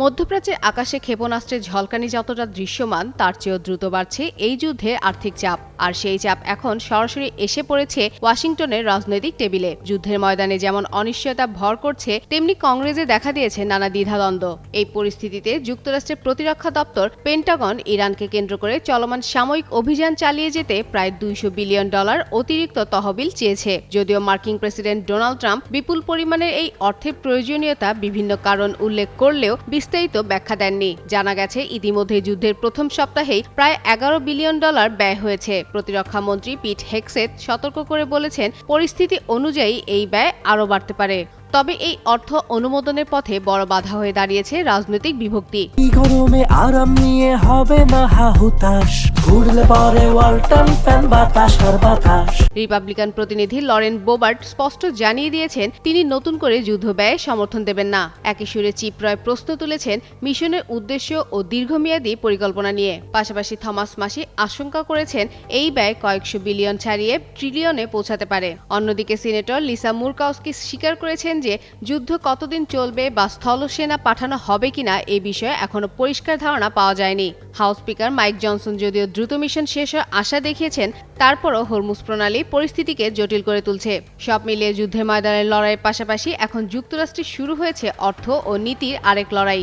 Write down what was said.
মধ্যপ্রাচ্যের আকাশে ক্ষেপণাস্ত্রের ঝলকানি যতটা দৃশ্যমান তার চেয়েও দ্রুত বাড়ছে এই যুদ্ধের আর্থিক চাপ, আর সেই চাপ এখন সরাসরি এসে পড়েছে ওয়াশিংটনের রাজনৈতিক টেবিলে। যুদ্ধের ময়দানে যেমন অনিশ্চয়তা ভর করছে, তেমনি কংগ্রেসে দেখা দিয়েছে নানা দ্বিধাদ্বন্দ্ব। এই পরিস্থিতিতে যুক্তরাষ্ট্রের প্রতিরক্ষা দপ্তর পেন্টাগন ইরানকে কেন্দ্র করে চলমান সাময়িক অভিযান চালিয়ে যেতে প্রায় $200 বিলিয়ন অতিরিক্ত তহবিল চেয়েছে। যদিও মার্কিন প্রেসিডেন্ট ডোনাল্ড ট্রাম্প বিপুল পরিমাণের এই অর্থের প্রয়োজনীয়তা বিভিন্ন কারণ উল্লেখ করলেও বিস্তারিত ব্যাখ্যা দেননি। জানা গেছে ইতিমধ্যে যুদ্ধের প্রথম সপ্তাহেই প্রায় $11 বিলিয়ন ব্যয় হয়েছে। প্রতিরক্ষা মন্ত্রী পিট হেগসেথ সতর্ক করে বলেছেন, পরিস্থিতি অনুযায়ী এই ব্যয় আরও বাড়তে পারে। তবে এই অর্থ অনুমোদনের পথে বড় বাধা হয়ে দাঁড়িয়েছে রাজনৈতিক বিভক্তি। গরমে আরাম নিয়ে হবে না হাহুতাশ, ঘুরলে পরে ওয়ালটন ফ্যান বাতাস আর বাতাস। রিপাবলিকান প্রতিনিধি লরেন বোবার্ট স্পষ্ট জানিয়ে দিয়েছেন, তিনি নতুন করে যুদ্ধ ব্যয়ে সমর্থন দেবেন না। একই সুরে চিপরয় প্রশ্ন তুলেছেন মিশনের উদ্দেশ্য ও দীর্ঘমেয়াদী পরিকল্পনা নিয়ে। পাশাপাশি থমাস মাসি আশঙ্কা করেছেন, এই ব্যয় কয়েকশো বিলিয়ন ছাড়িয়ে ট্রিলিয়নে পৌঁছাতে পারে। অন্যদিকে সিনেটর লিসা মুরকাউস্কি স্বীকার করেছেন যে যুদ্ধ কতদিন চলবে বা স্থলসেনা পাঠানো হবে কিনা এ বিষয়ে এখনো পরিষ্কার ধারণা পাওয়া যায়নি। হাউস স্পিকার মাইক জনসন যদিও দ্রুত মিশন শেষ হওয়ার আশা দেখিয়েছেন, তারপরও হরমুজ প্রণালী পরিস্থিতিকে জটিল করে তুলছে। সব মিলিয়ে যুদ্ধের ময়দানের লড়াইয়ের পাশাপাশি এখন যুক্তরাষ্ট্রে শুরু হয়েছে অর্থ ও নীতির আরেক লড়াই।